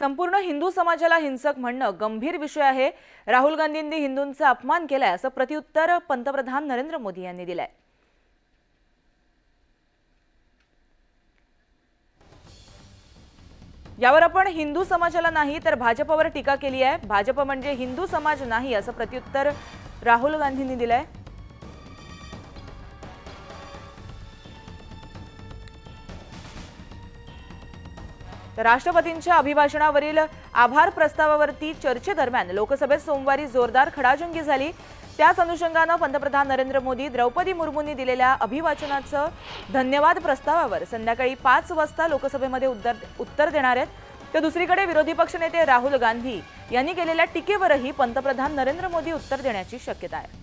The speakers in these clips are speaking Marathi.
संपूर्ण हिंदू समाजाला हिंसक म्हणणं गंभीर विषय आहे। राहुल गांधींनी हिंदूंचा अपमान केलाय असं प्रत्युत्तर पंतप्रधान नरेंद्र मोदी यांनी दिलंय। यावर आपण हिंदू समाजाला नाही तर भाजपवर टीका केली आहे। भाजप म्हणजे हिंदू समाज नाही असं प्रत्युत्तर राहुल गांधींनी दिलंय। तर राष्ट्रपतींच्या अभिभाषणावरील आभार प्रस्तावावरती चर्चेदरम्यान लोकसभेत सोमवारी जोरदार खडाजंगी झाली। त्याच अनुषंगाने पंतप्रधान नरेंद्र मोदी द्रौपदी मुर्मूंनी दिलेल्या अभिभाषणाचं धन्यवाद प्रस्तावावर संध्याकाळी 5 वाजता लोकसभेमध्ये उत्तर देणार आहेत। तर दुसरीकडे विरोधी पक्षनेते राहुल गांधी यांनी केलेल्या टीकेवरही पंतप्रधान नरेंद्र मोदी उत्तर देण्याची शक्यता आहे।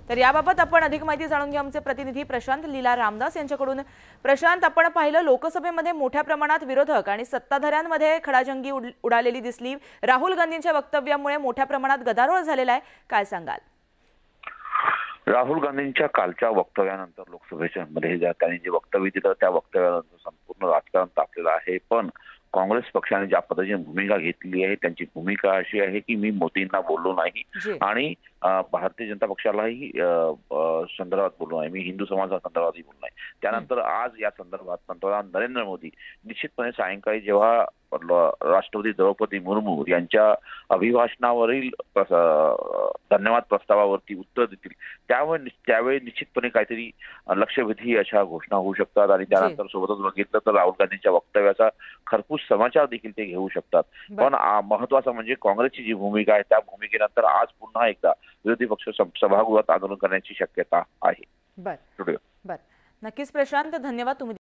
तर याबाबत आपण अधिक माहिती जाणून घेऊ आमचे प्रतिनिधी प्रशांत लीला रामदास यांच्याकडून। प्रशांत, आपण पाहिलं लोकसभेमध्ये मोठ्या प्रमाणात विरोधक आणि सत्ताधाऱ्यांमध्ये खडाजंगी उडालेली दिसली। राहुल गांधींच्या वक्तव्यामुळे मोठ्या प्रमाणात गदारोळ झालेला आहे, काय सांगाल? राहुल गांधींच्या कालच्या वक्तव्यानंतर लोकसभेच्या मध्ये त्यांनी जे वक्तव्य दिलं त्या वक्तव्यानंतर संपूर्ण राजकारण तापलेलं आहे। पण काँग्रेस पक्षाने ज्या पद्धतीने भूमिका घेतली आहे त्यांची भूमिका अशी आहे की मी मोदींना बोललो नाही आणि भारतीय जनता पक्षालाही संदर्भात बोललो नाही, मी हिंदू समाजासंदर्भातही बोललो नाही। त्यानंतर आज या संदर्भात पंतप्रधान नरेंद्र मोदी निश्चितपणे सायंकाळी जेव्हा राष्ट्रपती द्रौपदी मुर्मू यांच्या अभिभाषणावरील धन्यवाद प्रस्तावावरती उत्तर देतील त्यावेळी निश्चितपणे काहीतरी लक्षवेधी अशा घोषणा होऊ शकतात आणि त्यानंतर सोबतच बघितलं तर राहुल गांधींच्या वक्तव्याचा खरपूस समाचार देखील ते घेऊ शकतात। पण महत्वाचं म्हणजे काँग्रेसची जी भूमिका आहे त्या भूमिकेनंतर आज पुन्हा एकदा विरोधी पक्ष सभागृहात आंदोलन करण्याची शक्यता आहे। बर, नक्कीच प्रशांत, धन्यवाद तुम्ही